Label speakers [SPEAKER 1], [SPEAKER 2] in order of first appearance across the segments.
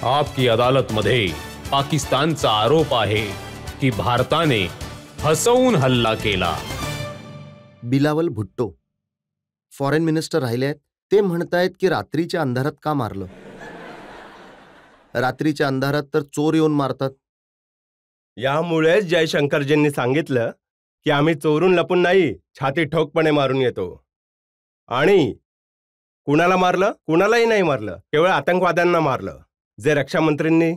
[SPEAKER 1] आपकी अदालतमध्ये पाकिस्तानचा आरोप आहे की भारताने फसवून हल्ला केला.
[SPEAKER 2] बिलावल भुट्टो फॉरेन मिनिस्टर राहिले आहेत. ते म्हणतायत की रात्रीच्या अंधारात का मारलं. रात्रीच्या अंधारात तर चोर येऊन मारतात.
[SPEAKER 3] यामुळेच जयशंकरजींनी सांगितलं की आम्ही चोरून लपून नाही, छाती ठोकपणे मारून येतो. आणि कुणाला मारलं? कुणालाही नाही मारलं, केवळ आतंकवाद्यांना मारलं. जे रक्षामंत्रींनी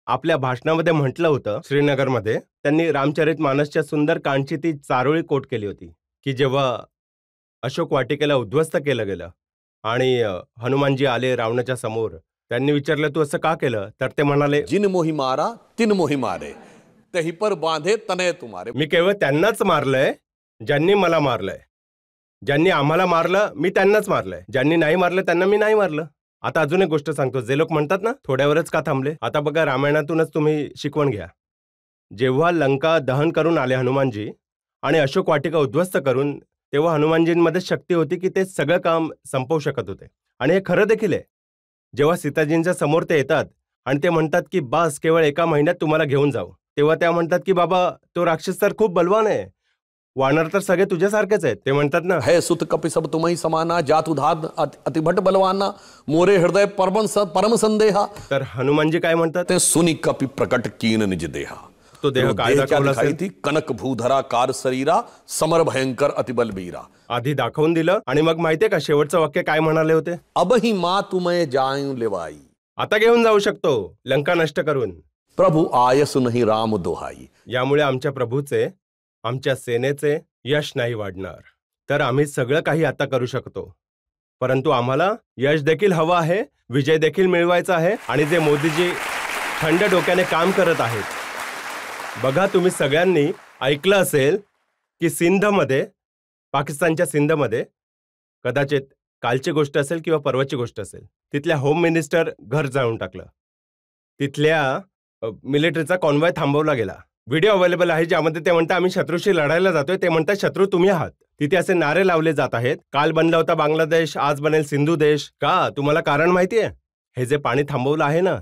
[SPEAKER 3] आपल्या भाषणामध्ये म्हटलं होतं श्रीनगरमध्ये, त्यांनी रामचरित मानसच्या सुंदर कांडची ती चारोळी कोट केली होती की जेव्हा अशोक वाटिकेला उद्ध्वस्त केलं गेलं आणि हनुमानजी आले रावणाच्या समोर, त्यांनी विचारलं तू असं का केलं? तर ते म्हणाले,
[SPEAKER 4] जिन मोही मारा तिन मोही मारे, तही पर बांधे तनय तुम्हारे.
[SPEAKER 3] मी केवळ त्यांनाच मारलंय ज्यांनी मला मारलंय. ज्यांनी आम्हाला मारलं मी त्यांनाच मारलंय, ज्यांनी नाही मारलं त्यांना मी नाही मारलं. आता अजून एक गोष्ट सांगतो. जे लोक म्हणतात ना थोड्यावरच का थांबले, आता बघा रामायणातूनच तुम्ही शिकवण घ्या. जेव्हा लंका दहन करून आले हनुमानजी आणि अशोक वाटिका उद्ध्वस्त करून, तेव्हा हनुमानजींमध्ये शक्ती होती की ते सगळं काम संपवू शकत होते. आणि हे खरं देखील आहे. जेव्हा सीताजींच्या समोर ते येतात आणि ते म्हणतात की बस केवळ एका महिन्यात तुम्हाला घेऊन जाऊ, तेव्हा त्या म्हणतात की बाबा तो राक्षस तर खूप बलवान आहे, वानर तर सगळे तुझ्यासारखेच आहेत. ते म्हणतात ना,
[SPEAKER 4] है सुत कपि सब तुम्ही समाना, जात उधाद अतिभट बलवाना, मोरे हृदय परम संदेहा.
[SPEAKER 3] तर हनुमानजी काय म्हणतात?
[SPEAKER 4] ते सुनी कपि प्रकट कीन निज देहा.
[SPEAKER 3] तो देह काय दाखवला
[SPEAKER 4] थी? कनक भूधरा कार शरीरा, समर भयंकर अतिबलबीरा.
[SPEAKER 3] आधी दाखवून दिलं आणि मग माहितीये का शेवटचं वाक्य काय म्हणाले होते?
[SPEAKER 4] अब ही मा तुम्हें जाऊं लेवाई.
[SPEAKER 3] आता घेऊन जाऊ शकतो लंका नष्ट करून.
[SPEAKER 4] प्रभु आयसु नहीं राम दोहाई.
[SPEAKER 3] यामुळे आमच्या प्रभूचे, आमच्या सेनेचे यश नाही वाढणार. तर आम्ही सगळं काही आता करू शकतो, परंतु आम्हाला यश देखील हवं आहे, विजय देखील मिळवायचा आहे. आणि जे मोदीजी थंड डोक्याने काम करत आहेत, बघा तुम्ही सगळ्यांनी ऐकलं असेल की सिंधमध्ये, पाकिस्तानच्या सिंधमध्ये, कदाचित कालची गोष्ट असेल किंवा परवाची गोष्ट असेल, तिथल्या होम मिनिस्टर घर जाळून टाकलं. तिथल्या मिलिटरीचा कॉन्वॉय थांबवला गेला. व्हिडिओ अवेलेबल आहे ज्यामध्ये ते म्हणतात आम्ही शत्रूशी लढायला जातोय. ते म्हणतात शत्रू तुम्ही आहात. तिथे असे नारे लावले जात आहेत, काल बनला होता बांगलादेश, आज बनेल सिंधू देश. का? तुम्हाला कारण माहितीये? हे जे पाणी थांबवलं आहे ना,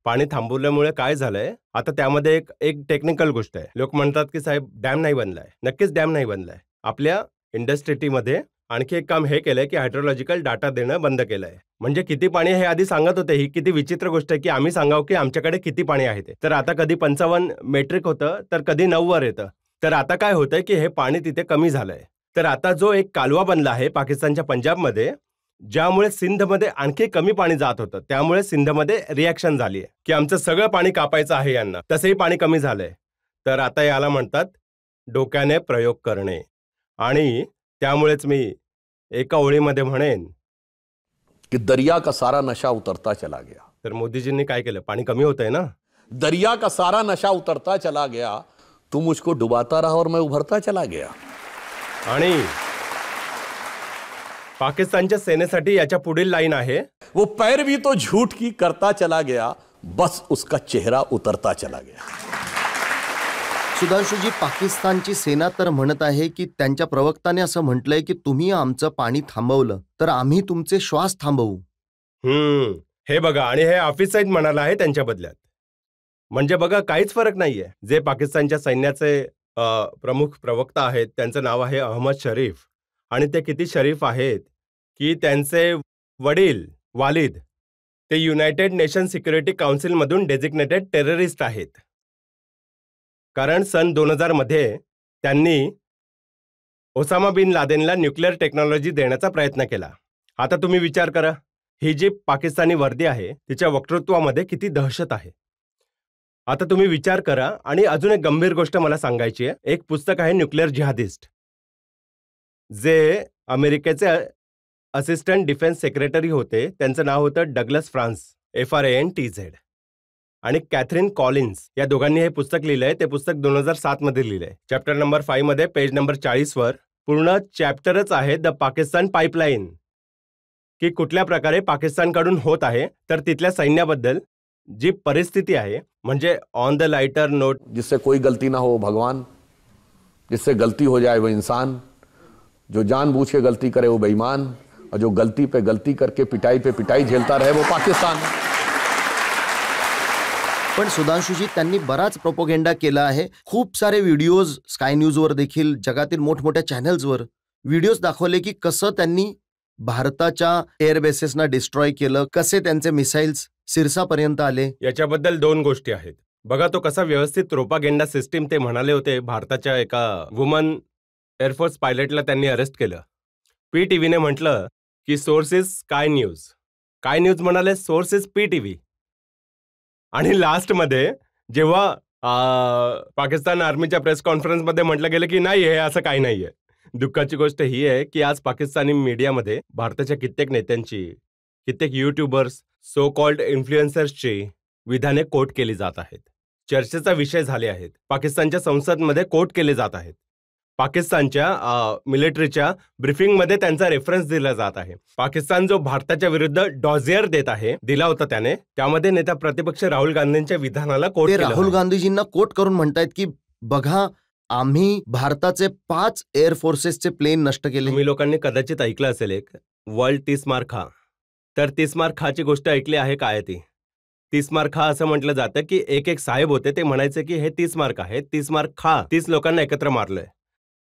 [SPEAKER 3] पाणी थांबवल्यामुळे काय झालंय, आता त्यामध्ये एक टेक्निकल गोष्ट आहे. लोक म्हणतात की साहेब डॅम नाही बनलाय. नक्कीच डॅम नाही बनलाय. आपल्या इंडस्ट्रीमध्ये आणखी एक काम हे केलंय की हायड्रोलॉजिकल डाटा देणं बंद केलंय. म्हणजे किती पाणी हे आधी सांगत होते. ही किती विचित्र गोष्ट आहे की आम्ही सांगावं की आमच्याकडे किती पाणी आहे ते. तर आता कधी 55 मेट्रिक होतं, तर कधी 9 वर येतं. तर आता काय होतंय की हे पाणी तिथे कमी झालंय. तर आता जो एक कालवा बनला आहे पाकिस्तानच्या पंजाबमध्ये, ज्यामुळे सिंधमध्ये आणखी कमी पाणी जात होतं, त्यामुळे सिंधमध्ये रिॲक्शन झाली आहे की आमचं सगळं पाणी कापायचं आहे यांना. तसंही पाणी कमी झालंय. तर आता याला म्हणतात डोक्याने प्रयोग करणे. आणि त्यामुळेच मी एका ओळीमध्ये म्हणेन
[SPEAKER 4] कि दरिया का सारा नशा उतरता चला गया.
[SPEAKER 3] तर मोदीजींनी काय केलं? पाणी कमी होतंय ना.
[SPEAKER 4] दरिया का सारा नशा उतरता चला गया, तू मुझको डुबाता रहा और मैं उभरता चला गया.
[SPEAKER 3] आणि पाकिस्तानच्या सेनेसाठी याच्या पुढील लाईन आहे,
[SPEAKER 4] वो पैरवी तो झूठ की करता चला गया, बस उसका चेहरा उतरता चला गया.
[SPEAKER 2] सुधांशुजी, पाकिस्तानची सेना तर म्हणत आहे की त्यांच्या प्रवक्त्याने असं म्हटलंय की तुम्ही आमचं पाणी थांबवलं तर आम्ही तुमचे श्वास थांबवू.
[SPEAKER 3] हे बघा, आणि हे ऑफिसाईज म्हणाला आहे त्यांच्या बदल्यात. म्हणजे बघा काहीच फरक नाहीये. जे पाकिस्तानच्या सैन्याचे प्रमुख प्रवक्ता आहेत त्यांचं नाव आहे अहमद शरीफ. आणि ते किती शरीफ आहेत की त्यांचे वडील वालिद ते युनायटेड नेशन सिक्युरिटी काउन्सिलमधून डेझिग्नेटेड टेररिस्ट आहेत. कारण सन 2000 मध्ये त्यांनी ओसामा बिन लादेनला न्यूक्लिअर टेक्नॉलॉजी देण्याचा प्रयत्न केला. आता तुम्ही विचार करा, ही जी पाकिस्तानी वर्दी आहे तिच्या वक्तृत्वामध्ये किती दहशत आहे. आता तुम्ही विचार करा. आणि अजून एक गंभीर गोष्ट मला सांगायची आहे. एक पुस्तक आहे न्यूक्लिअर जिहादिस्ट, जे अमेरिकेचे असिस्टंट डिफेन्स सेक्रेटरी होते. त्यांचं नाव होतं डगलस फ्रान्स, FRANTZ. आणि कॅथरीन कॉलिन्स या दोघांनी हे पुस्तक लिहिलंय. ते पुस्तक 2007 मध्ये लिहिलंय. चॅप्टर नंबर 5 मध्ये पेज नंबर 40 वर पूर्ण चॅप्टरच आहे द पाकिस्तान पाईपलाईन, की कुठल्या प्रकारे पाकिस्तानकडून होत आहे. तर तिथल्या सैन्याबद्दल जी परिस्थिती आहे, म्हणजे ऑन द लाइटर नोट,
[SPEAKER 4] जिससे कोई गलती ना हो भगवान, जिससे गलती हो जाए वो इंसान, जो जानबूझ के गलती करे वो बेईमान, और जो गलती पे गलती करके पिटाई पे पिटाई झेलता रहे वो पाकिस्तान है.
[SPEAKER 2] पण सुधांशुजी, त्यांनी बराच प्रोपोगेंडा केला आहे. खूप सारे व्हिडिओज स्काय न्यूजवर देखील, जगातील मोठमोठ्या चॅनल्सवर व्हिडिओज दाखवले की कसं त्यांनी भारताच्या एअरबेसेसना डिस्ट्रॉय केलं, कसे त्यांचे मिसाईल्स सिरसापर्यंत आले.
[SPEAKER 3] याच्याबद्दल 2 गोष्टी आहेत. बघा, तो कसा व्यवस्थित प्रोपागेंडा सिस्टीम ते म्हणाले होते. भारताच्या एका वुमन एअरफोर्स पायलटला त्यांनी अरेस्ट केलं. PTVने म्हटलं की source is sky news. Sky news म्हणाले सोर्स इज PTV. आणि लास्टमध्ये जेव्हा पाकिस्तान आर्मीच्या प्रेस कॉन्फरन्समध्ये म्हटलं गेलं की नाही, हे असं काही नाहीये. दुःखाची गोष्ट ही आहे की आज पाकिस्तानी मीडियामध्ये भारताच्या कित्येक नेत्यांची, कित्येक युट्यूबर्स, सो कॉल्ड इन्फ्लुएन्सर्सची विधाने कोट केली जात आहेत. चर्चेचा विषय झाले आहेत. पाकिस्तानच्या संसदमध्ये कोट केले जात आहेत. पाकिस्तानच्या मिलिटरीच्या ब्रीफिंगमध्ये त्यांचा रेफरन्स दिला जात आहे. पाकिस्तान जो भारताच्या विरुद्ध डॉझियर देत आहे, दिला होता त्याने, त्यामध्ये नेता प्रतिपक्ष राहुल गांधींच्या विधानाला कोट केलं.
[SPEAKER 2] राहुल गांधीजींना कोट करून म्हणतायत की बघा, आम्ही भारताचे 5 एअर फोर्सेसचे प्लेन नष्ट केले.
[SPEAKER 3] तुम्ही लोकांनी कदाचित ऐकलं असेल एक वर्ल्ड 30 मार खा. तर 30 मार खाची गोष्ट ऐकली आहे काय? ती 30 मार खा असं म्हटलं जातं की एक साहेब होते, ते म्हणायचे की हे 30 मार्क आहे, 30 मार्क खा. 30 लोकांना एकत्र मारलंय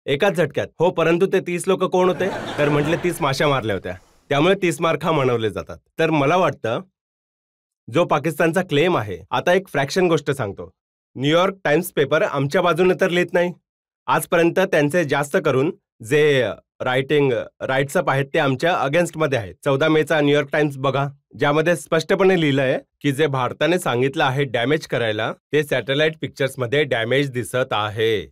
[SPEAKER 3] एकाच झटक्यात. हो, परंतु ते 30 लोक कोण होते? तर म्हटले 30 माश्या मारल्या होत्या, त्यामुळे 30 मार खा म्हणवले जातात. तर मला वाटतं जो पाकिस्तानचा क्लेम आहे, आता एक फ्रॅक्शन गोष्ट सांगतो. न्यूयॉर्क टाइम्स पेपर आमच्या बाजूने तर लिहित नाही. आजपर्यंत त्यांचे जास्त करून जे राईट्सअप आहेत ते आमच्या अगेन्स्टमध्ये आहेत. 14 मेचा न्यूयॉर्क टाइम्स बघा, ज्यामध्ये स्पष्टपणे लिहिलंय की जे भारताने सांगितलं आहे डॅमेज करायला, ते सॅटेलाइट पिक्चर्समध्ये डॅमेज दिसत आहे.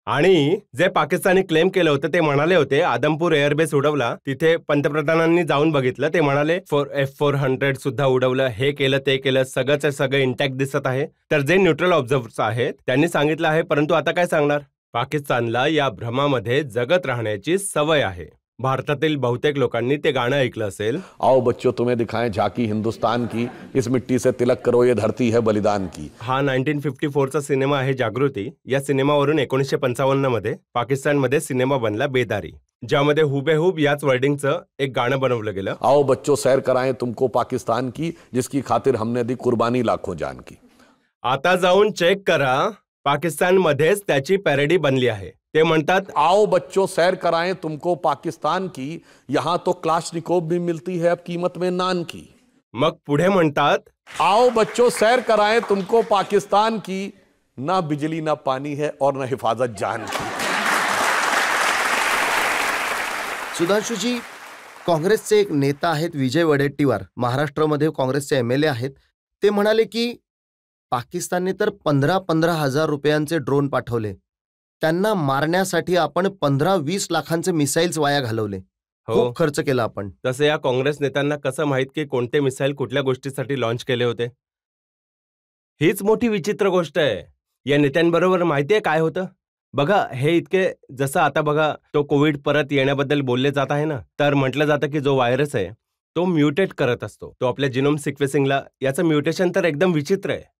[SPEAKER 3] आणि जे पाकिस्तानी क्लेम केलं होतं, ते म्हणाले होते आदमपूर एअरबेस उडवला, तिथे पंतप्रधानांनी जाऊन बघितलं, ते म्हणाले F-400 सुद्धा उडवलं, हे केलं ते केलं, सगळंच सगळं इंटॅक्ट दिसत आहे. तर जे न्यूट्रल ऑब्झर्वर्स आहेत त्यांनी सांगितलं आहे, परंतु आता काय सांगणार? पाकिस्तानला या भ्रमामध्ये जगत राहण्याची सवय आहे. भारतातील बहुतेक लोकांनी ते गाणं ऐकलं असेल,
[SPEAKER 4] आओ बच्चों तुम्हें दिखाएं झांकी हिंदुस्तान की, इस मिट्टी से तिलक करो ये धरती है बलिदान की.
[SPEAKER 3] हा 1954चा सिनेमा आहे जागृती. या सिनेमावरून 1955 मध्ये पाकिस्तानमध्ये सिनेमा बनला बेदारी, ज्यामध्ये हुबेहूब याच वर्डिंगचं एक गाणं बनवलं गेलं.
[SPEAKER 4] आओ बच्चों सैर कराएं तुमको पाकिस्तान की, जिसकी खातिर हमने दी कुर्बानी लाखों जान की.
[SPEAKER 3] आता जाऊन चेक करा, पाकिस्तानमध्येच त्याची पॅरोडी बनली आहे. ते म्हणतात,
[SPEAKER 4] आओ बच्चों सैर कराएं तुमको पाकिस्तान की, यहां तो क्लाशनिकोव भी मिलती है अब कीमत में नान की.
[SPEAKER 3] मग पुढे म्हणतात,
[SPEAKER 4] आओ बच्चों सैर कराएं तुमको पाकिस्तान की, ना बिजली ना पानी है और ना हिफाजत जान की.
[SPEAKER 2] सुधांशुजी, काँग्रेसचे एक नेता आहेत विजय वडेट्टीवार, महाराष्ट्रामध्ये काँग्रेसचे MLA आहेत. ते म्हणाले की पाकिस्तानने तर 15-15 हजार रुपयांचे ड्रोन पाठवले, त्यांना मारण्यासाठी आपण 15-20 लाखांचे मिसाईल्स वाया घालवले. खूप खर्च केला आपण.
[SPEAKER 3] तसं या काँग्रेस नेत्यांना कसं माहित की कोणते मिसाईल कुठल्या गोष्टीसाठी लॉन्च केले होते? हीच मोठी विचित्र गोष्ट आहे. या नेत्यांबरोबर माहितीये काय होतं? बघा, हे इतके, जसं आता बघा तो कोविड परत येण्याबद्दल बोलले जात आहे ना, तर म्हटलं जातं की जो व्हायरस आहे तो म्युटेट करत असतो. तो आपल्या जिनोम सिक्वेन्सिंगला, याचं म्युटेशन तर एकदम विचित्र आहे.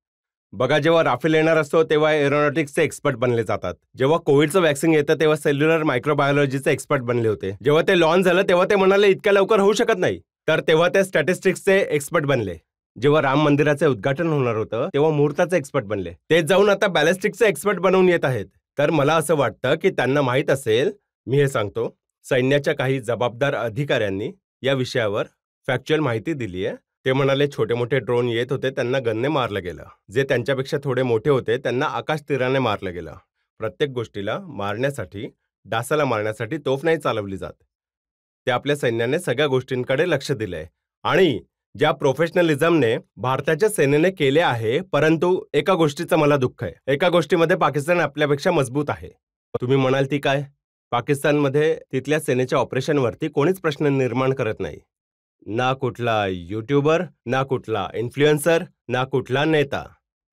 [SPEAKER 3] बघा, जेव्हा राफेल येणार असतो तेव्हा एरोनॉटिक्सचे एक्सपर्ट बनले जातात. जेव्हा कोविडचं वॅक्सिन येतं तेव्हा सेल्युलर मायक्रोबायोलॉजीचे एक्सपर्ट बनले होते. जेव्हा ते लॉन्च झालं तेव्हा ते म्हणाले इतक्या लवकर होऊ शकत नाही, तर तेव्हा ते स्टॅटिस्टिक्सचे एक्सपर्ट बनले. जेव्हा राम मंदिराचे उद्घाटन होणार होतं तेव्हा मुहूर्ताचे एक्सपर्ट बनले. ते जाऊन आता बॅलिस्टिकचे एक्सपर्ट बनवून येत आहेत. तर मला असं वाटतं की त्यांना माहीत असेल, मी हे सांगतो, सैन्याच्या काही जबाबदार अधिकाऱ्यांनी या विषयावर फॅक्च्युअल माहिती दिली आहे. ते म्हणाले छोटे मोठे ड्रोन येत होते, त्यांना गनने मारलं गेलं. जे त्यांच्यापेक्षा थोडे मोठे होते त्यांना आकाश तीराने मारलं गेलं. प्रत्येक गोष्टीला मारण्यासाठी, डासाला मारण्यासाठी तोफ नाही चालवली जात. ते आपल्या सैन्याने सगळ्या गोष्टींकडे लक्ष दिलंय. आणि ज्या प्रोफेशनलिझमने भारताच्या सेनेने केले आहे, परंतु एका गोष्टीचं मला दुःख आहे. एका गोष्टीमध्ये पाकिस्तान आपल्यापेक्षा मजबूत आहे. तुम्ही म्हणाल ती काय? पाकिस्तानमध्ये तिथल्या सेनेच्या ऑपरेशनवरती कोणीच प्रश्न निर्माण करत नाही. ना कुठला युट्यूबर, ना कुठला इन्फ्लुएन्सर, ना कुठला नेता.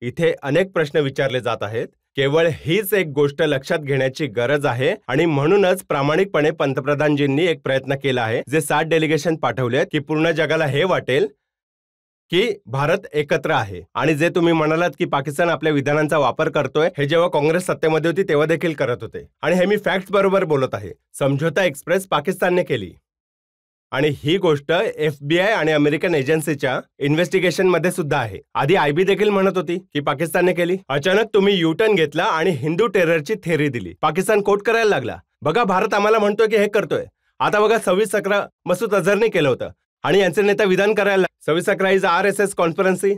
[SPEAKER 3] इथे अनेक प्रश्न विचारले जात आहेत. केवळ हीच एक गोष्ट लक्षात घेण्याची गरज आहे आणि म्हणूनच प्रामाणिकपणे पंतप्रधानजींनी एक प्रयत्न केला आहे. जे 7 डेलिगेशन पाठवलेत की पूर्ण जगाला हे वाटेल की भारत एकत्र आहे. आणि जे तुम्ही म्हणालात की पाकिस्तान आपल्या विधानांचा वापर करतोय, हे जेव्हा काँग्रेस सत्तेमध्ये होती तेव्हा देखील करत होते. आणि हे मी फॅक्ट्स बरोबर बोलत आहे. समझोता एक्सप्रेस पाकिस्तानने केली. आणि ही गोष्ट FBI आणि अमेरिकन एजन्सीच्या इन्व्हेस्टिगेशन मध्ये सुद्धा आहे. आधी IB देखील म्हणत होती की पाकिस्तानने केली. अचानक तुम्ही युटर्न घेतला आणि हिंदू टेररची थेअरी दिली. पाकिस्तान कोट करायला लागला. बघा, भारत आम्हाला म्हणतोय की हे करतोय. आता बघा 26/11 मसूद अझहरने केलं होतं आणि यांचे नेता विधान करायला. 26/11 इज RSS कॉन्फरन्सी.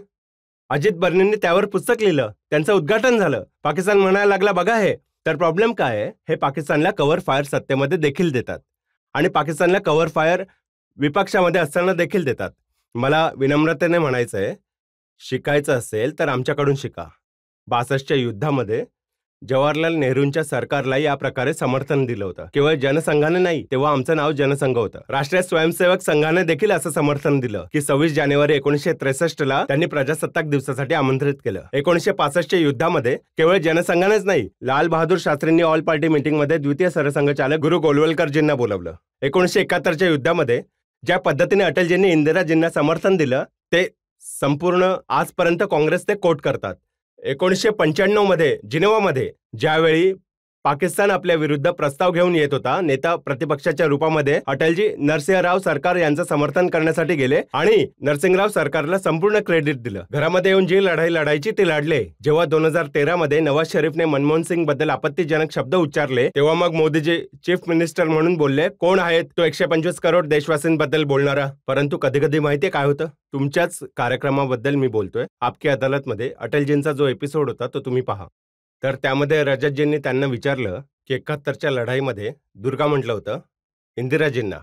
[SPEAKER 3] अजित बर्नींनी त्यावर पुस्तक लिहिलं, त्यांचं उद्घाटन झालं. पाकिस्तान म्हणायला लागला बघा हे. तर प्रॉब्लेम काय आहे, हे पाकिस्तानला कव्हर फायर सत्तेमध्ये देखील देतात आणि पाकिस्तानला कव्हर फायर विपक्षामध्ये असताना देखील देतात. मला विनम्रतेने म्हणायचं आहे, शिकायचं असेल तर आमच्याकडून शिका. 62च्या युद्धामध्ये जवाहरलाल नेहरूंच्या सरकारला या प्रकारे समर्थन दिलं होतं. केवळ जनसंघाने नाही, तेव्हा आमचं नाव जनसंघ होतं. राष्ट्रीय स्वयंसेवक संघाने देखील असं समर्थन दिलं की 26 जानेवारी 1963ला त्यांनी प्रजासत्ताक दिवसासाठी आमंत्रित केलं. 1965च्या युद्धामध्ये केवळ जनसंघानेच नाही, लाल बहादूर शास्त्रींनी ऑल पार्टी मीटिंगमध्ये द्वितीय सरसंघचालक गुरु गोलवलकरजींना बोलावलं. 1971च्या युद्धामध्ये ज्या पद्धतीने अटलजींनी इंदिराजींना समर्थन दिलं, ते संपूर्ण आजपर्यंत काँग्रेस ते कोट करतात. 1995 मध्ये जिनेवामध्ये ज्यावेळी पाकिस्तान आपल्या विरुद्ध प्रस्ताव घेऊन येत होता, नेता प्रतिपक्षाच्या रूपामध्ये अटलजी नरसिंहराव सरकार यांचं समर्थन करण्यासाठी गेले आणि नरसिंहराव सरकारला संपूर्ण क्रेडिट दिलं. घरामध्ये येऊन जी लढाई लढायची ती लढले. जेव्हा 2013 मध्ये नवाज शरीफने मनमोहन सिंग बद्दल आपत्तीजनक शब्द उच्चारले, तेव्हा मग मोदीजी चीफ मिनिस्टर म्हणून बोलले, कोण आहेत तो 125 करोड देशवासींबद्दल बोलणारा. परंतु कधी कधी माहितीये काय होतं, तुमच्याच कार्यक्रमाबद्दल मी बोलतोय. आपकी अदालतमध्ये अटलजींचा जो एपिसोड होता तो तुम्ही पहा. तर त्यामध्ये रजतजींनी त्यांना विचारलं की 71च्या लढाईमध्ये दुर्गा म्हटलं होतं इंदिराजींना.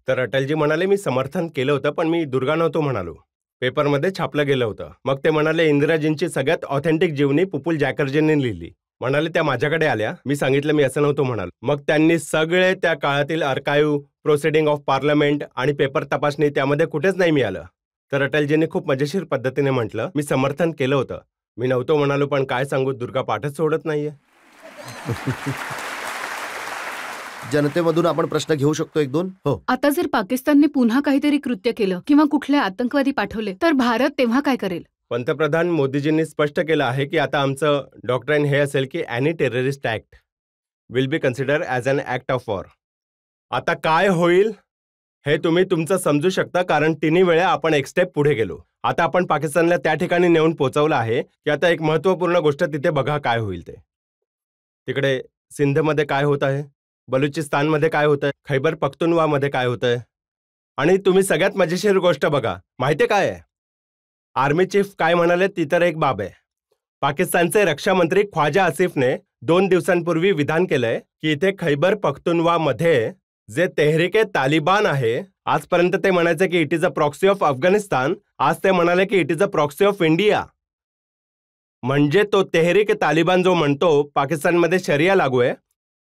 [SPEAKER 3] तर अटलजी म्हणाले, मी समर्थन केलं होतं पण मी दुर्गा नव्हतो म्हणालो. पेपरमध्ये छापलं गेलं होतं. मग ते म्हणाले, इंदिराजींची सगळ्यात ऑथेंटिक जीवनी पुपुल जॅकर्जींनी लिहिली. म्हणाले त्या माझ्याकडे आल्या, मी सांगितलं मी असं नव्हतं म्हणालो. मग त्यांनी सगळे त्या काळातील आर्काईव्ह, प्रोसिडिंग ऑफ पार्लमेंट आणि पेपर तपासणी त्यामध्ये कुठेच नाही मिळालं. तर अटलजींनी खूप मजेशीर पद्धतीने म्हटलं, मी समर्थन केलं होतं, मी नव्हतो म्हणालो, पण काय सांगू, दुर्गा पाठच सोडत नाहीये.
[SPEAKER 2] जनतेमधून आपण प्रश्न घेऊ शकतो 1-2. हो.
[SPEAKER 5] आता जर पाकिस्तानने पुन्हा काहीतरी कृत्य केलं किंवा कुठले आतंकवादी पाठवले तर भारत तेव्हा काय करेल?
[SPEAKER 3] पंतप्रधान मोदीजींनी स्पष्ट केलं आहे की आता आमचं डॉक्ट्राईन हे असेल की any terrorist act will be consider as an act of war. आता काय होईल हे तुम्ही तुमचं समजू शकता, कारण तिन्ही वेळा आपण एक स्टेप पुढे गेलो. आता आपण पाकिस्तानला त्या ठिकाणी नेऊन पोहोचवलं आहे की आता एक महत्त्वपूर्ण गोष्ट तिथे बघा काय होईल ते. तिकडे सिंधमध्ये काय होत आहे, बलुचिस्तानमध्ये काय होत आहे, खैबर पख्तुनवामध्ये काय होत आहे. आणि तुम्ही सगळ्यात मजेशीर गोष्ट बघा, माहिती काय आहे, आर्मी चीफ काय म्हणाले ती तर एक बाब आहे. पाकिस्तानचे रक्षा मंत्री ख्वाजा आसिफने 2 दिवसांपूर्वी विधान केलंय की इथे खैबर पख्तुनवामध्ये जे तेहरीके तालिबान आहे, आजपर्यंत ते म्हणायचे की it is a proxy of Afghanistan, आज ते म्हणाले की it is a proxy of India. म्हणजे तो तेहरीके तालिबान जो म्हणतो पाकिस्तानमध्ये शरिया लागू आहे,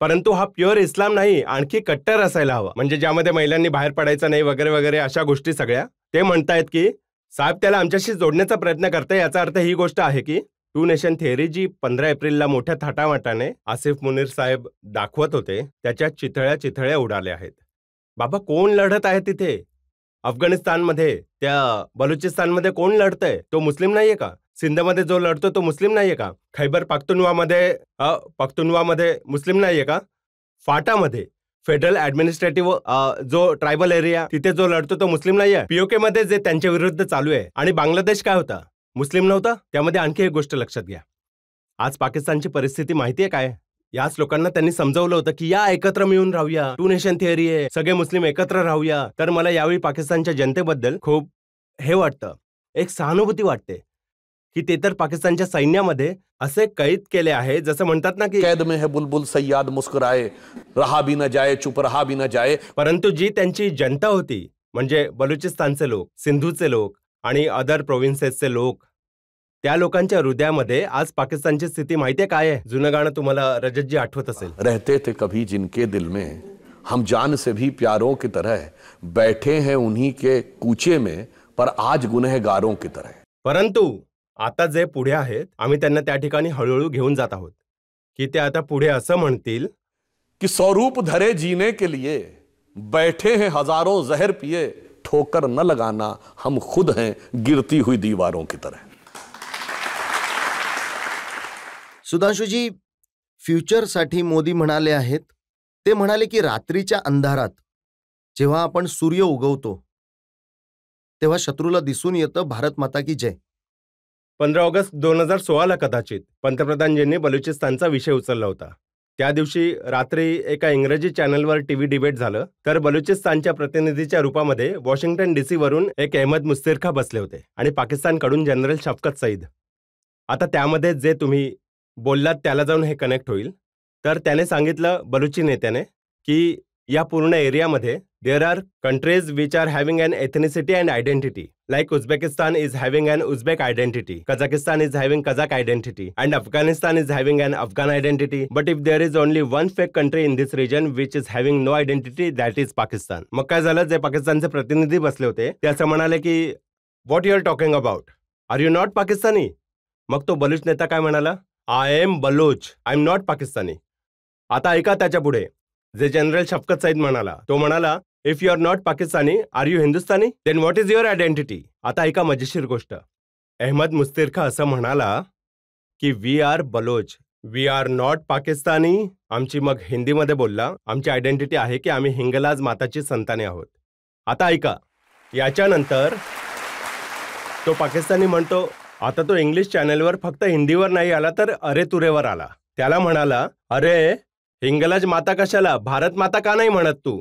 [SPEAKER 3] परंतु हा प्युअर इस्लाम नाही, आणखी कट्टर असायला हवा, म्हणजे ज्यामध्ये महिलांनी बाहेर पडायचं नाही वगैरे वगैरे अशा गोष्टी सगळ्या. ते म्हणतायत की साहेब त्याला आमच्याशी जोडण्याचा प्रयत्न करते. याचा अर्थ ही गोष्ट आहे की 2 नेशन थिअरी जी 15 एप्रिलला मोठ्या थाटामाटाने आसिफ मुनीर साहेब दाखवत होते, त्याच्या चितळ्या उडाल्या आहेत. बाबा, कोण लढत आहे तिथे? अफगाणिस्तानमध्ये, त्या बलुचिस्तानमध्ये कोण लढतंय? तो मुस्लिम नाहीये का? सिंधमध्ये जो लढतो तो मुस्लिम नाहीये का? खैबर पख्तुनवामध्ये मुस्लिम नाहीये का? फाटामध्ये फेडरल ऍडमिनिस्ट्रेटिव्ह जो ट्रायबल एरिया तिथे जो लढतो तो मुस्लिम नाहीये? POK मध्ये जे त्यांच्या विरुद्ध चालू आहे, आणि बांगलादेश काय होता, मुस्लिम नव्हता? त्यामध्ये आणखी एक गोष्ट लक्षात घ्या, आज पाकिस्तानची परिस्थिती माहितीये काय? याच लोकांना त्यांनी समजावलं होतं की या एकत्र मिळून राहूया, 2 नेशन थिअरी आहे, सगळे मुस्लिम एकत्र राहूया. तर मला यावेळी पाकिस्तानच्या जनतेबद्दल खूप हे वाटतं, एक सहानुभूती वाटते की ते तर पाकिस्तानच्या सैन्यामध्ये असे कैद केले आहे, जसं म्हणतात ना की
[SPEAKER 4] कैद में है बुलबुल सय्याद मुस्कुराए, रहा भी न जाए चुप रहा भी न जाए.
[SPEAKER 3] परंतु जी त्यांची जनता होती, म्हणजे बलुचिस्तानचे लोक, सिंधूचे लोक आणि अदर प्रोव्हिन्सेसचे लोक, त्या लोकांच्या हृदयामध्ये आज पाकिस्तानची स्थिती माहितीये काय आहे? जुनं गाणं तुम्हाला रजतजी आठवत असेल,
[SPEAKER 4] रहते थे कभी जिनके दिल में हम जान से भी प्यारों की तरह, बैठे हैं उन्हीं के कूचे में पर आज गुनहगारों की तरह.
[SPEAKER 3] परंतु आता जे पुढे आहेत, आम्ही त्यांना त्या ठिकाणी हळूहळू घेऊन जात आहोत की ते आता पुढे असं म्हणतील
[SPEAKER 4] कि स्वरूप धरे जीने के लिए बैठे हैं हजारों जहर पिए, ठोकर न लगाना हम खुद हैं गिरती हुई दीवारों की तरह.
[SPEAKER 2] सुधांशुजी, फ्युचरसाठी मोदी म्हणाले आहेत, ते म्हणाले की रात्रीच्या अंधारात जेव्हा आपण सूर्य उगवतो तेव्हा शत्रूला दिसून येतं भारत माता की जय.
[SPEAKER 3] 15 ऑगस्ट 2016 कदाचित पंतप्रधानजींनी बलुचिस्तानचा विषय उचलला होता. त्या दिवशी रात्री एका इंग्रजी चॅनलवर टीव्ही डिबेट झालं, तर बलुचिस्तानच्या प्रतिनिधीच्या रूपामध्ये वॉशिंग्टन DC वरून एक अहमद मुस्तिरखा बसले होते आणि पाकिस्तानकडून जनरल शफकत सईद. आता त्यामध्ये जे तुम्ही बोललात त्याला जाऊन हे कनेक्ट होईल. तर त्याने सांगितलं, बलुची नेत्याने, की या पूर्ण एरियामध्ये there are countries which are having an ethnicity and identity, like Uzbekistan is having an Uzbek identity, Kazakhstan is having Kazakh identity, and Afghanistan is having an Afghan identity. But if there is only one fake country in this region which is having no identity, that is Pakistan. मग काय झालं, जे पाकिस्तानचे प्रतिनिधी बसले होते ते असं म्हणाले की what you are talking about, are you not Pakistani. मग तो बलूच नेता काय म्हणाला, I am Baloch, I am not Pakistani. आता ऐका त्याच्या पुढे जे जनरल शफकत सईद म्हणाला, तो म्हणाला, if you are not Pakistani are you Hindustani, then what is your identity. आता ऐका मजेशीर गोष्ट, अहमद मुस्तिरखा असं म्हणाला की we are Baloch, we are not Pakistani. आमची मग हिंदीमध्ये बोलला, आमची आयडेंटिटी आहे की आम्ही हिंगलाज माताची संताने आहोत. आता ऐका, याच्यानंतर तो पाकिस्तानी म्हणतो, आता तो इंग्लिश चॅनलवर फक्त हिंदीवर नाही आला तर अरे तुरेवर आला. त्याला म्हणाला, अरे हिंगलाज माता कशाला, भारत माता का नाही म्हणत तू.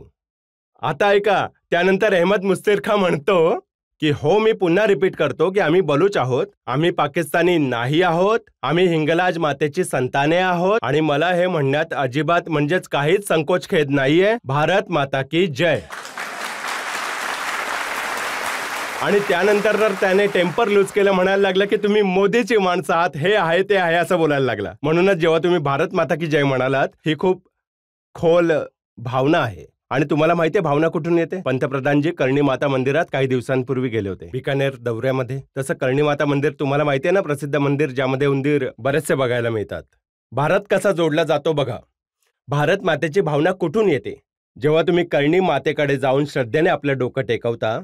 [SPEAKER 3] आता ऐका, त्यानंतर अहमद मुस्तिरखा म्हणतो की हो, मी पुन्हा रिपीट करतो की आम्ही बलूच आहोत, आम्ही पाकिस्तानी नाही आहोत, आम्ही हिंगलाज मातेची संताने आहोत आणि मला हे म्हणण्यात अजिबात म्हणजेच काहीच संकोच खेद नाहीये. भारत माता की जय. आणि त्यानंतर जर त्याने टेम्पर लूज केलं, म्हणायला लागला की तुम्ही मोदीची माणसं आहात, हे आहे ते आहे असं बोलायला लागला. म्हणूनच जेव्हा तुम्ही भारत माता की जय म्हणालात, ही खूप खोल भावना आहे. आणि तुम्हाला माहितीये भावना कुठून येते. पंतप्रधानजी कर्णी माता मंदिरात काही दिवसांपूर्वी गेले होते बिकानेर दौऱ्यामध्ये. तसं कर्णी माता मंदिर तुम्हाला माहितीये ना, प्रसिद्ध मंदिर ज्यामध्ये उंदीर बरेचसे बघायला मिळतात. भारत कसा जोडला जातो बघा. भारत मातेची भावना कुठून येते. जेव्हा तुम्ही कर्णी मातेकडे जाऊन श्रद्धेने आपलं डोकं टेकवता,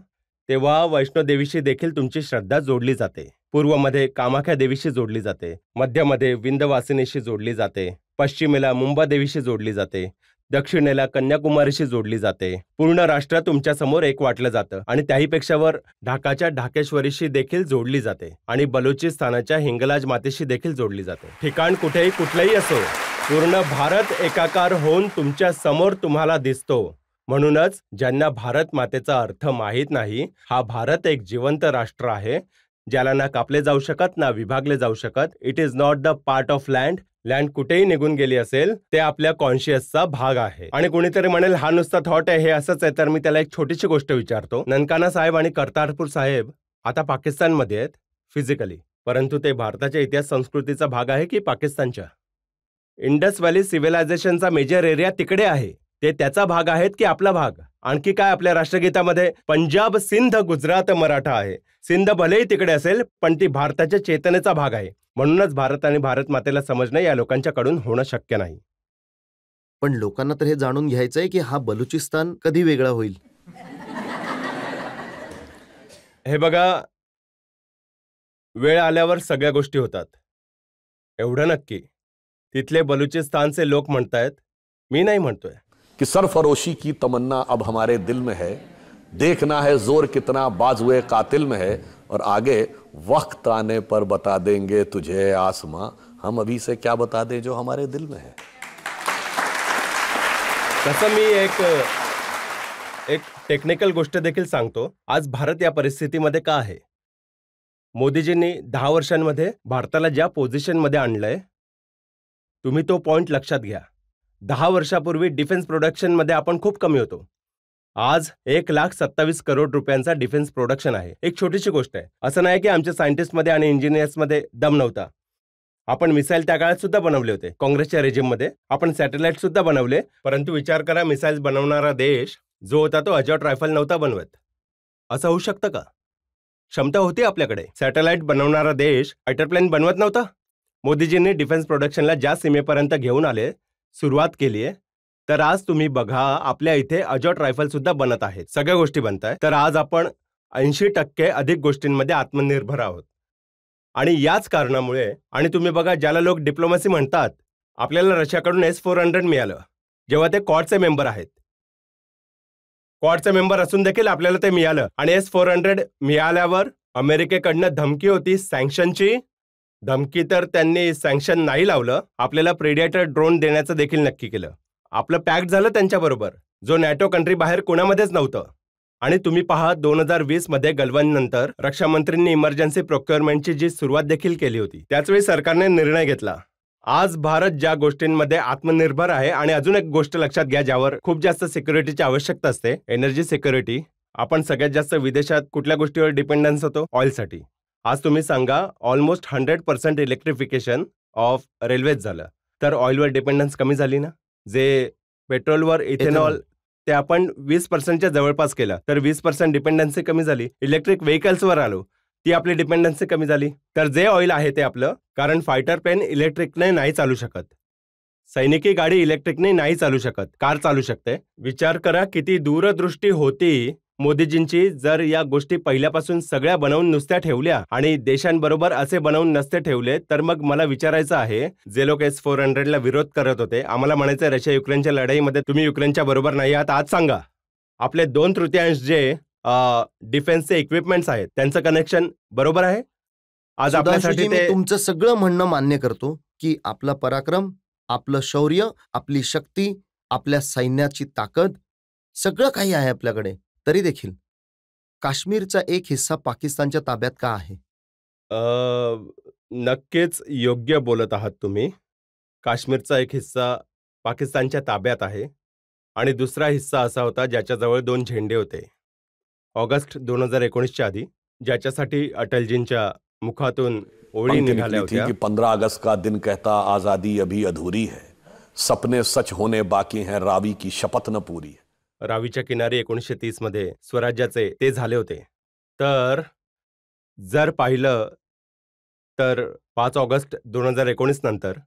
[SPEAKER 3] तेव्हा वैष्णोदेवीशी देखील तुमची श्रद्धा जोडली जाते. पूर्वमध्ये कामाख्या देवीशी जोडली जाते, मध्यमध्ये विंध्यवासिनीशी जोडली जाते, पश्चिमेला मुंबा देवीशी जोडली जाते, दक्षिणेला कन्याकुमारीशी जोडली जाते. पूर्ण राष्ट्र तुमच्या समोर एक वाटलं जातं आणि त्याहीपेक्षावर ढाकाच्या ढाकेश्वरीशी देखील जोडली जाते आणि बलुचिस्तानाच्या हिंगलाज मातेशी देखील जोडली जाते. ठिकाण कुठेही कुठलंही असो, पूर्ण भारत एकाकार होऊन तुमच्या समोर तुम्हाला दिसतो. म्हणूनच ज्यांना भारत मातेचा अर्थ माहीत नाही, हा भारत एक जिवंत राष्ट्र आहे, ज्याला ना कापले जाऊ शकत ना विभागले जाऊ शकत. It is not the part of land. Land कुठेही निघून गेली असेल, ते आपल्या कॉन्शियसचा भाग आहे. आणि कोणीतरी म्हणेल हा नुसता थॉट आहे, हे असंच आहे. तर मी त्याला एक छोटीशी गोष्ट विचारतो. ननकाना साहेब आणि करतारपूर साहेब आता पाकिस्तानमध्ये आहेत फिजिकली, परंतु ते भारताच्या इतिहास संस्कृतीचा भाग आहे की पाकिस्तानच्या. इंडस व्हॅली सिव्हिलायझेशनचा मेजर एरिया तिकडे आहे, ते त्याचा भाग आहेत की आपला भाग. आणखी काय आपल्या राष्ट्रगीतामध्ये पंजाब सिंध गुजरात मराठा आहे. सिंध भलेही तिकडे असेल, पण ती भारताच्या चेतनेचा भाग आहे. म्हणूनच भारत आणि भारत मातेला समजणं या लोकांच्याकडून होणं शक्य नाही.
[SPEAKER 2] पण लोकांना तर हे जाणून घ्यायचंय की हा बलुचिस्तान कधी वेगळा होईल.
[SPEAKER 3] हे बघा, वेळ आल्यावर सगळ्या गोष्टी होतात, एवढं नक्की. तिथले बलुचिस्तानचे लोक म्हणतायत, मी नाही म्हणतोय,
[SPEAKER 4] कि सरफरोशी की तमन्ना अब हमारे दिल में है, देखना है जोर कितना बाजुए कातिल में है, और आगे वक्त आने पर बता देंगे तुझे आसमां, हम अभी से क्या बता दें जो हमारे दिल में है.
[SPEAKER 3] तसं मी एक टेक्निकल गोष्ट देखील सांगतो. आज भारत या परिस्थितीमध्ये का आहे. मोदीजींनी 10 वर्षांमध्ये भारताला ज्या पोझिशनमध्ये आणलंय, तुम्ही तो पॉइंट लक्षात घ्या. 10 वर्षापूर्वी डिफेन्स प्रोडक्शनमध्ये आपण खूप कमी होतो. आज 1,27 करोड रुपयांचा डिफेन्स प्रोडक्शन आहे. एक छोटीशी गोष्ट आहे. असं नाही की आमच्या सायंटिस्टमध्ये आणि इंजिनियर्समध्ये दम नव्हता. आपण मिसाईल त्या काळात सुद्धा बनवले होते. काँग्रेसच्या रेजिममध्ये आपण सॅटेलाइट सुद्धा बनवले. परंतु विचार करा, मिसाईल बनवणारा देश जो होता तो अजॉट रायफल नव्हता बनवत. असं होऊ शकतं का. क्षमता होती आपल्याकडे. सॅटेलाइट बनवणारा देश फायटर प्लेन बनवत नव्हता. मोदीजींनी डिफेन्स प्रोडक्शनला ज्या सीमेपर्यंत घेऊन आले, सुरुवात केली आहे, तर आज तुम्ही बघा आपल्या इथे अजॉट रायफल सुद्धा बनत आहेत. सगळ्या गोष्टी बनत आहेत. तर आज आपण 80% अधिक गोष्टींमध्ये आत्मनिर्भर आहोत. आणि याच कारणामुळे, आणि तुम्ही बघा, ज्याला लोक डिप्लोमसी म्हणतात, आपल्याला रशियाकडून S-400 मिळालं जेव्हा ते क्वाडचे मेंबर आहेत. क्वाडचे मेंबर असून देखील आपल्याला ते मिळालं. आणि S-400 मिळाल्यावर अमेरिकेकडनं धमकी होती सँक्शनची. धमकी तर त्यांनी सँक्शन नाही लावलं, आपल्याला प्रेडिएटर ड्रोन देण्याचं देखील नक्की केलं. आपलं पॅक्ट झालं त्यांच्याबरोबर, जो नॅटो कंट्री बाहेर कोणामध्येच नव्हतं. आणि तुम्ही पहा 2020 मध्ये गलवाननंतर रक्षामंत्रींनी इमर्जन्सी प्रोक्युअरमेंटची जी सुरुवात देखील केली होती, त्याचवेळी सरकारने निर्णय घेतला. आज भारत ज्या गोष्टींमध्ये आत्मनिर्भर आहे, आणि अजून एक गोष्ट लक्षात घ्या ज्यावर खूप जास्त सिक्युरिटीची आवश्यकता असते, एनर्जी सिक्युरिटी. आपण सगळ्यात जास्त विदेशात कुठल्या गोष्टीवर डिपेंडन्स होतो? ऑइलसाठी. आज तुम्ही सांगा, ऑलमोस्ट 100% इलेक्ट्रिफिकेशन ऑफ रेल्वेज झालं, तर ऑइलवर डिपेंडन्स कमी झाली ना. जे पेट्रोलवर इथेनॉल ते आपण 20%च्या जवळपास केलं, तर 20% डिपेंडन्सी कमी झाली. इलेक्ट्रिक व्हेकल्सवर आलो, ती आपली डिपेंडन्सी कमी झाली. तर जे ऑइल आहे ते आपलं, कारण फायटर प्लेन इलेक्ट्रिकने नाही चालू शकत, सैनिकी गाडी इलेक्ट्रिकने नाही चालू शकत, कार चालू शकते. विचार करा किती दूरदृष्टी होती मोदीजींची जर या गोष्टी पहिल्यापासून सगळ्या बनवून नुसत्या ठेवल्या आणि देशांबरोबर असे बनवून नसते ठेवले. तर मग मला विचारायचं आहे, जे लोक S-400ला विरोध करत होते, आम्हाला म्हणायचं रशिया युक्रेनच्या लढाईमध्ये तुम्ही युक्रेनच्या बरोबर नाही आहात, आज सांगा आपले 2/3 जे डिफेन्सचे इक्विपमेंट्स आहेत त्यांचं कनेक्शन बरोबर आहे? आज आपल्यासाठी
[SPEAKER 2] मी तुमचं सगळं म्हणणं मान्य करतो की आपला पराक्रम, आपलं शौर्य, आपली शक्ती, आपल्या सैन्याची ताकद सगळं काही आहे आपल्याकडे. तरी देखील काश्मीरचा एक हिस्सा पाकिस्तानच्या ताब्यात का आहे?
[SPEAKER 3] नक्कीच योग्य बोलत आहात तुम्ही. काश्मीरचा एक हिस्सा पाकिस्तानच्या ताब्यात आहे, आणि दुसरा हिस्सा असा होता ज्याच्याजवळ 2 झेंडे होते. ऑगस्ट 2019च्या आधी, ज्याच्यासाठी अटलजींच्या मुखातून ओळी निघाल्या होत्या
[SPEAKER 4] की 15 अगस्त का दिन कहता आजादी अभी अधूरी है, सपने सच होने बाकी हैं, रावी की शपथ न पूरी है.
[SPEAKER 3] रावीच्या किनारी 1930 मध्ये स्वराज्याचे ते झाले होते. तर जर पाहिलं तर 5 ऑगस्ट 2019 नंतर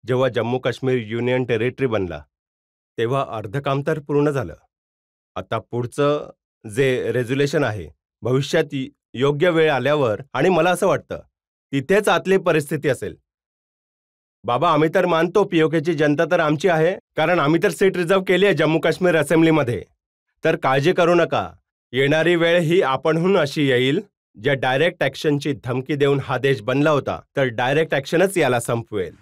[SPEAKER 3] जेव्हा जम्मू काश्मीर युनियन टेरिटरी बनला, तेव्हा अर्ध काम तर पूर्ण झालं. आता पुढचं जे रेझोल्युशन आहे, भविष्यात योग्य वेळ आल्यावर, आणि मला असं वाटतं तिथेच आतली परिस्थिती असेल. बाबा, आम्ही तर मानतो पीओकेची जनता तर आमची आहे, कारण आम्ही तर सीट रिझर्व केली आहे जम्मू काश्मीर असेंब्लीमध्ये. तर काळजी करू नका, येणारी वेळ ही आपणहून अशी येईल ज्या डायरेक्ट ॲक्शनची धमकी देऊन हा देश बनला होता, तर डायरेक्ट ॲक्शनच याला संपवेल.